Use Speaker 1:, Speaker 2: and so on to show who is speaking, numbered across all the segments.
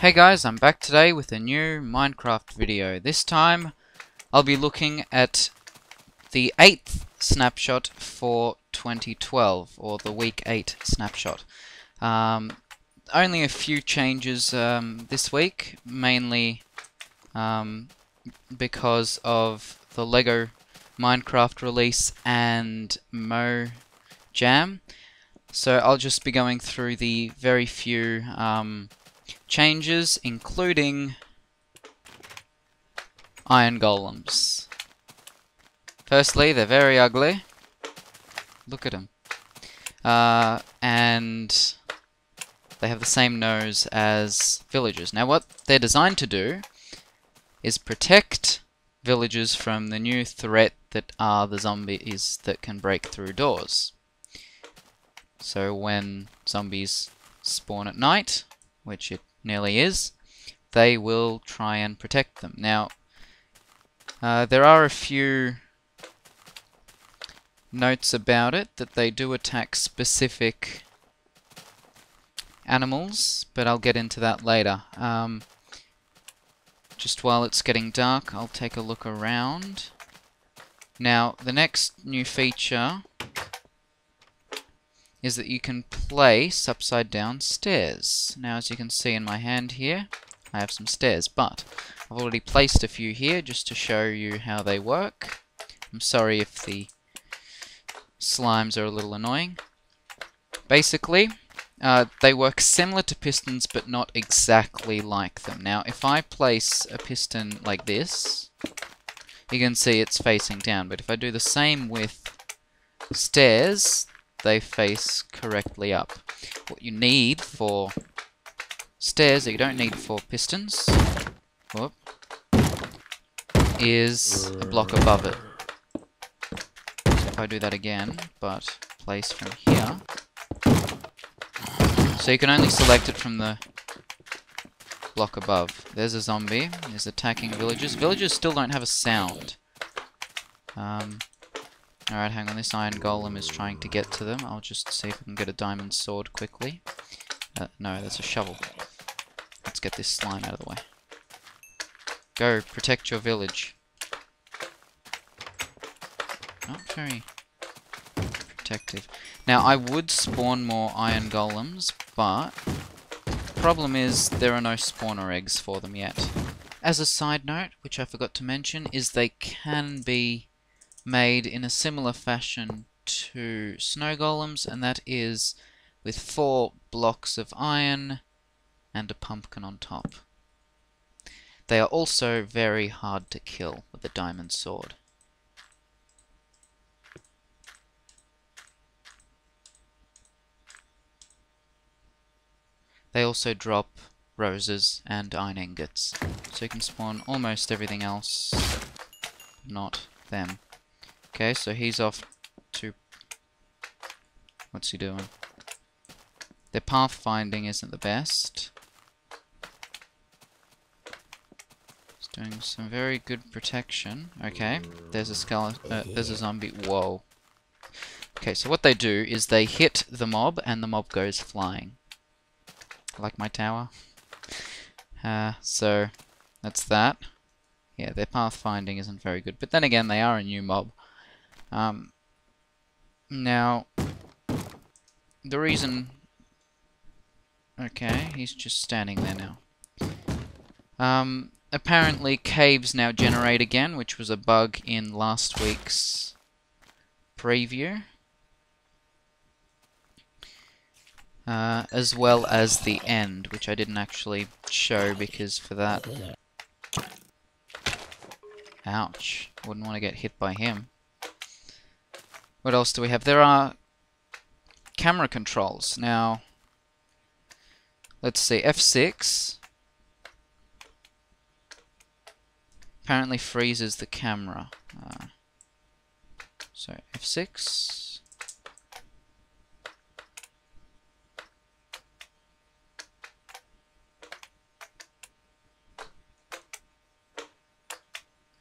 Speaker 1: Hey guys, I'm back today with a new Minecraft video. This time I'll be looking at the 8th snapshot for 2012, or the week 8 snapshot. Only a few changes this week, mainly because of the LEGO Minecraft release and Jam. So I'll just be going through the very few changes, including iron golems. Firstly, they're very ugly. Look at them. And they have the same nose as villagers. Now what they're designed to do is protect villagers from the new threat that are the zombies that can break through doors. So when zombies spawn at night, which it nearly is, they will try and protect them. Now, there are a few notes about it, that they do attack specific animals, but I'll get into that later. Just while it's getting dark, I'll take a look around. Now, the next new feature is that you can place upside down stairs. Now, as you can see in my hand here, I have some stairs, but I've already placed a few here just to show you how they work. I'm sorry if the slimes are a little annoying. Basically, they work similar to pistons, but not exactly like them. Now, if I place a piston like this, you can see it's facing down, but if I do the same with stairs, they face correctly up. What you need for stairs that you don't need for pistons, whoop, is a block above it. So if I do that again, but place from here, so you can only select it from the block above. There's a zombie, he's attacking villagers. Villagers still don't have a sound. Alright, hang on, this iron golem is trying to get to them. I'll just see if I can get a diamond sword quickly. No, that's a shovel. Let's get this slime out of the way. Go, protect your village. Not very protective. Now, I would spawn more iron golems, but the problem is there are no spawner eggs for them yet. As a side note, which I forgot to mention, is they can be made in a similar fashion to snow golems, and that is with 4 blocks of iron and a pumpkin on top. They are also very hard to kill with a diamond sword. They also drop roses and iron ingots, so you can spawn almost everything else, not them. Okay, so he's off to... what's he doing? Their pathfinding isn't the best. He's doing some very good protection. Okay, there's a there's a zombie. Whoa. Okay, so what they do is they hit the mob and the mob goes flying. Like my tower. So that's that. Yeah, their pathfinding isn't very good, but then again, they are a new mob. Now, the reason... okay, he's just standing there now. Apparently caves now generate again, which was a bug in last week's preview. As well as the end, which I didn't actually show because for that... ouch, wouldn't want to get hit by him. What else do we have? There are camera controls. Now, let's see, F6 apparently freezes the camera. So, F6.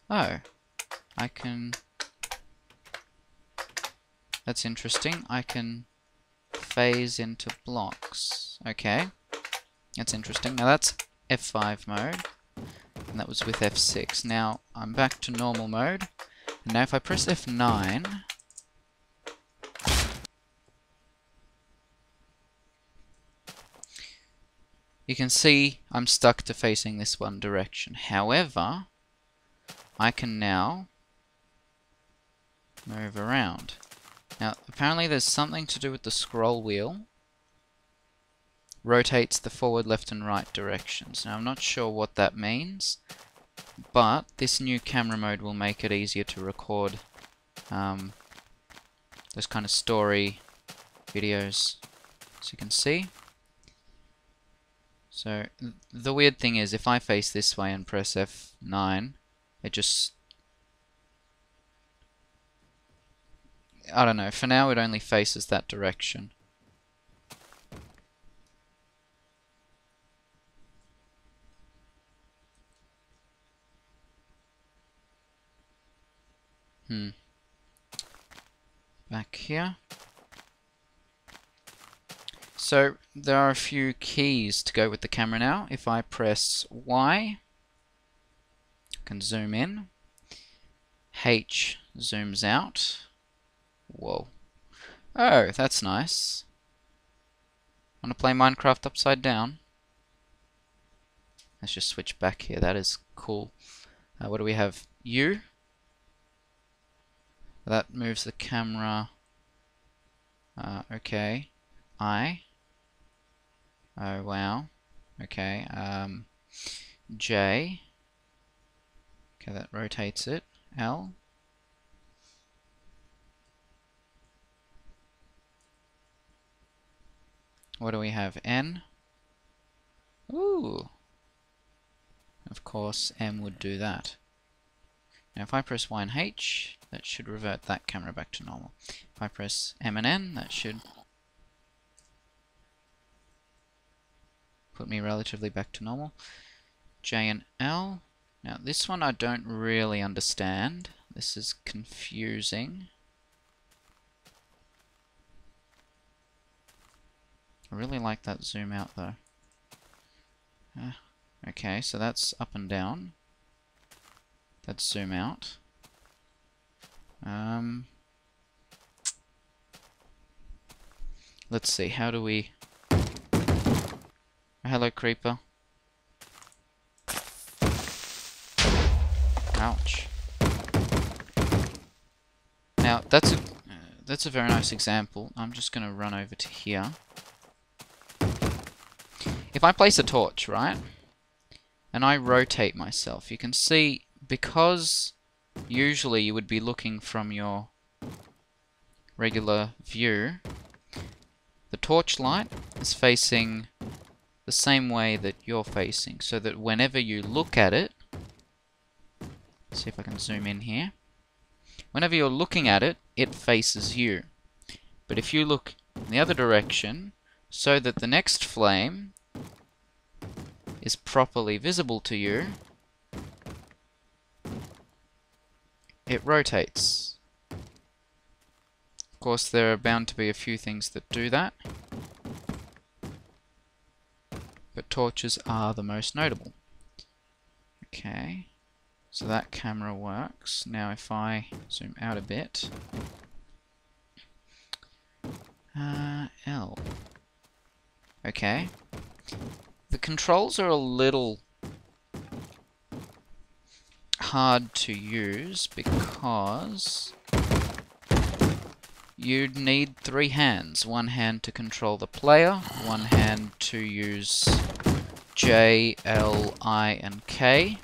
Speaker 1: Oh, I can... that's interesting. I can phase into blocks. Okay. That's interesting. Now that's F5 mode, and that was with F6. Now I'm back to normal mode, and now if I press F9, you can see I'm stuck to facing this one direction. However, I can now move around. Now, apparently there's something to do with the scroll wheel. Rotates the forward, left, and right directions. Now, I'm not sure what that means, but this new camera mode will make it easier to record those kind of story videos, as you can see. So, the weird thing is, if I face this way and press F9, it just... I don't know, for now it only faces that direction. Back here. So, there are a few keys to go with the camera now. If I press Y, I can zoom in. H zooms out. Whoa. Oh, that's nice. Want to play Minecraft upside down? Let's just switch back here. That is cool. What do we have? U. That moves the camera. Okay. I. Oh, wow. Okay. J. Okay, that rotates it. L. What do we have? N. Ooh. Of course, M would do that. Now, if I press Y and H, that should revert that camera back to normal. If I press M and N, that should put me relatively back to normal. J and L. Now, this one I don't really understand. This is confusing. I really like that zoom out though. Okay, so that's up and down. That's zoom out. Let's see, how do we... Hello, creeper. Ouch. Now, that's a very nice example. I'm just going to run over to here. If I place a torch, right, and I rotate myself, you can see, because usually you would be looking from your regular view, the torch light is facing the same way that you're facing, so that whenever you look at it, see if I can zoom in here, whenever you're looking at it, it faces you. But if you look in the other direction, so that the next flame is properly visible to you, it rotates. Of course, there are bound to be a few things that do that, but torches are the most notable. Okay, so that camera works. Now if I zoom out a bit, L. Okay. The controls are a little hard to use because you'd need 3 hands. One hand to control the player, one hand to use J, L, I, and K,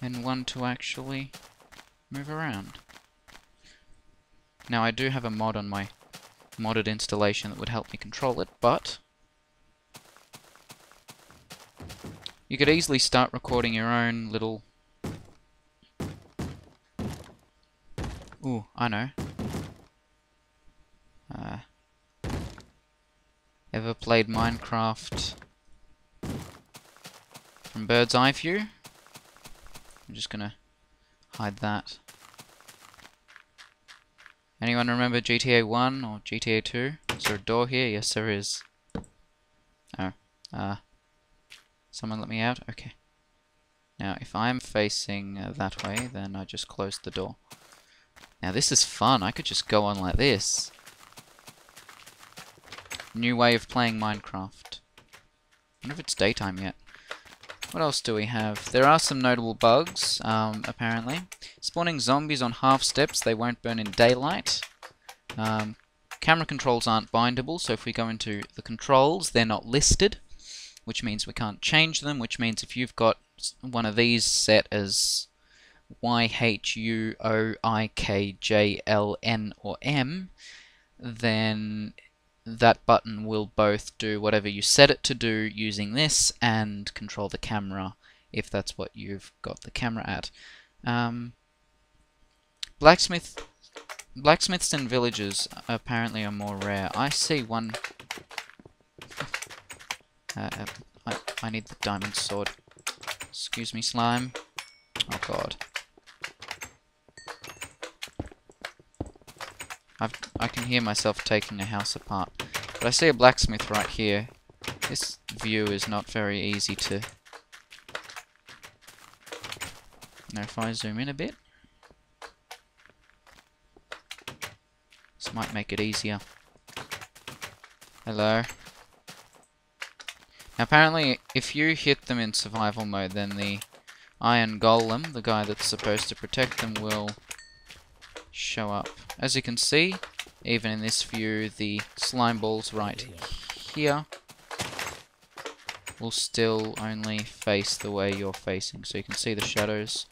Speaker 1: and one to actually move around. Now I do have a mod on my modded installation that would help me control it, but you could easily start recording your own little... Ooh, I know. Ever played Minecraft from bird's eye view? I'm just gonna hide that. Anyone remember GTA 1 or GTA 2? Is there a door here? Yes, there is. Oh, Someone let me out? Okay. Now, if I'm facing that way, then I just close the door. Now, this is fun. I could just go on like this. New way of playing Minecraft. I wonder if it's daytime yet. What else do we have? There are some notable bugs, apparently. Spawning zombies on half steps, they won't burn in daylight. Camera controls aren't bindable, so if we go into the controls, they're not listed, which means we can't change them, which means if you've got one of these set as YHUOIKJLN or M, then that button will both do whatever you set it to do using this and control the camera if that's what you've got the camera at. Blacksmiths in villages apparently are more rare. I see one. I need the diamond sword. Excuse me, slime. Oh god. I can hear myself taking a house apart. But I see a blacksmith right here. This view is not very easy to... Now if I zoom in a bit, this might make it easier. Hello. Now apparently if you hit them in survival mode, then the iron golem, the guy that's supposed to protect them, will show up. As you can see, even in this view, the slime balls right here will still only face the way you're facing, so you can see the shadows.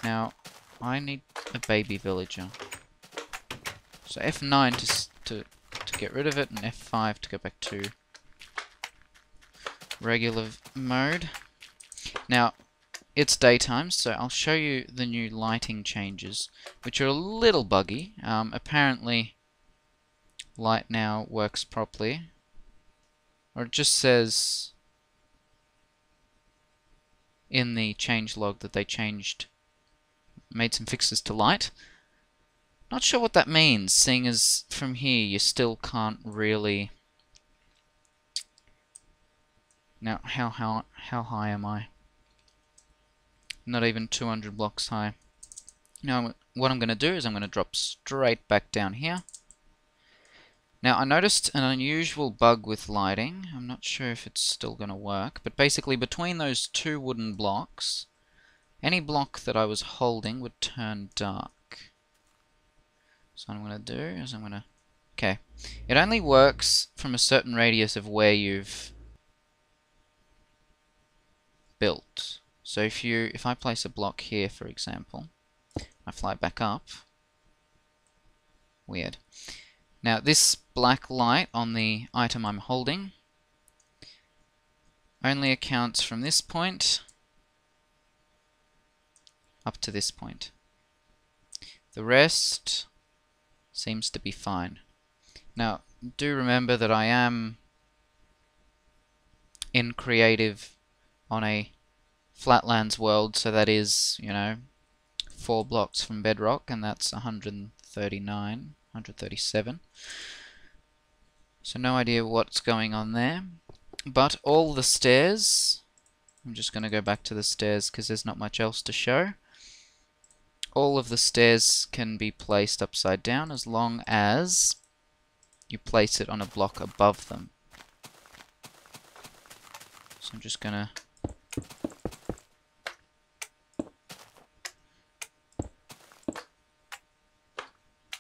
Speaker 1: Now, I need a baby villager. So F9 to get rid of it, and F5 to go back to regular mode. Now, it's daytime, so I'll show you the new lighting changes, which are a little buggy. Apparently, light now works properly. Or it just says in the changelog that they made some fixes to light. Not sure what that means, seeing as from here you still can't really... Now, how high am I? Not even 200 blocks high. Now, what I'm going to do is I'm going to drop straight back down here. Now, I noticed an unusual bug with lighting. I'm not sure if it's still going to work, but basically between those two wooden blocks, any block that I was holding would turn dark. So what I'm going to do is I'm going to... Okay. It only works from a certain radius of where you've built. So if I place a block here, for example, I fly back up. Weird. Now this black light on the item I'm holding only accounts from this point up to this point. The rest seems to be fine. Now, do remember that I am in creative on a Flatlands world, so that is, 4 blocks from bedrock, and that's 137. So no idea what's going on there. But all the stairs, I'm just going to go back to the stairs because there's not much else to show. All of the stairs can be placed upside down as long as you place it on a block above them. So I'm just going to...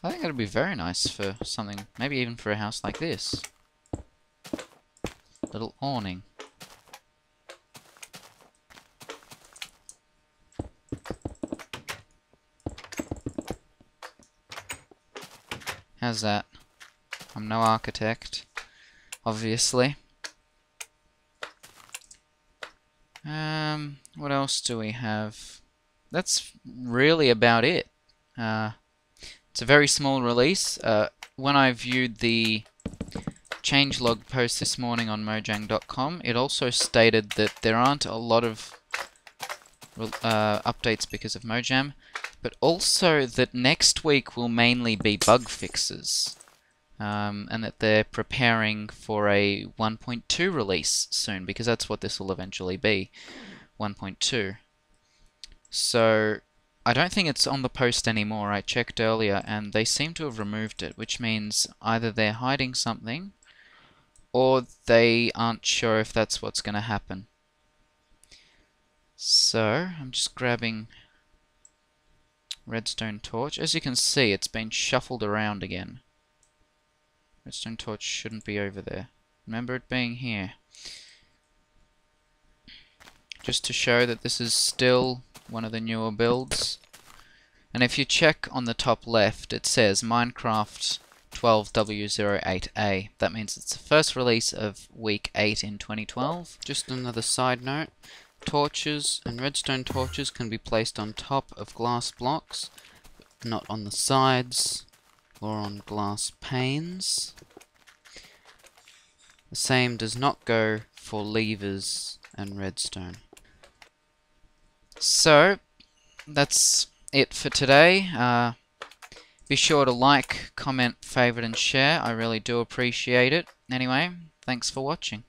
Speaker 1: I think it'd be very nice for something, maybe even for a house like this. Little awning. How's that? I'm no architect, obviously. What else do we have? That's really about it. It's a very small release. When I viewed the changelog post this morning on Mojang.com, it also stated that there aren't a lot of updates because of Mojang, but also that next week will mainly be bug fixes. and that they're preparing for a 1.2 release soon, because that's what this will eventually be, 1.2. So I don't think it's on the post anymore. I checked earlier and they seem to have removed it, which means either they're hiding something or they aren't sure if that's what's going to happen. So I'm just grabbing redstone torch. As you can see, it's been shuffled around again. Redstone torch shouldn't be over there. Remember it being here. Just to show that this is still one of the newer builds. And if you check on the top left, it says Minecraft 12W08A. That means it's the first release of week 8 in 2012. Just another side note, torches and redstone torches can be placed on top of glass blocks, not on the sides or on glass panes. The same does not go for levers and redstone. So, that's it for today. Be sure to like, comment, favorite and share. I really do appreciate it. Anyway, thanks for watching.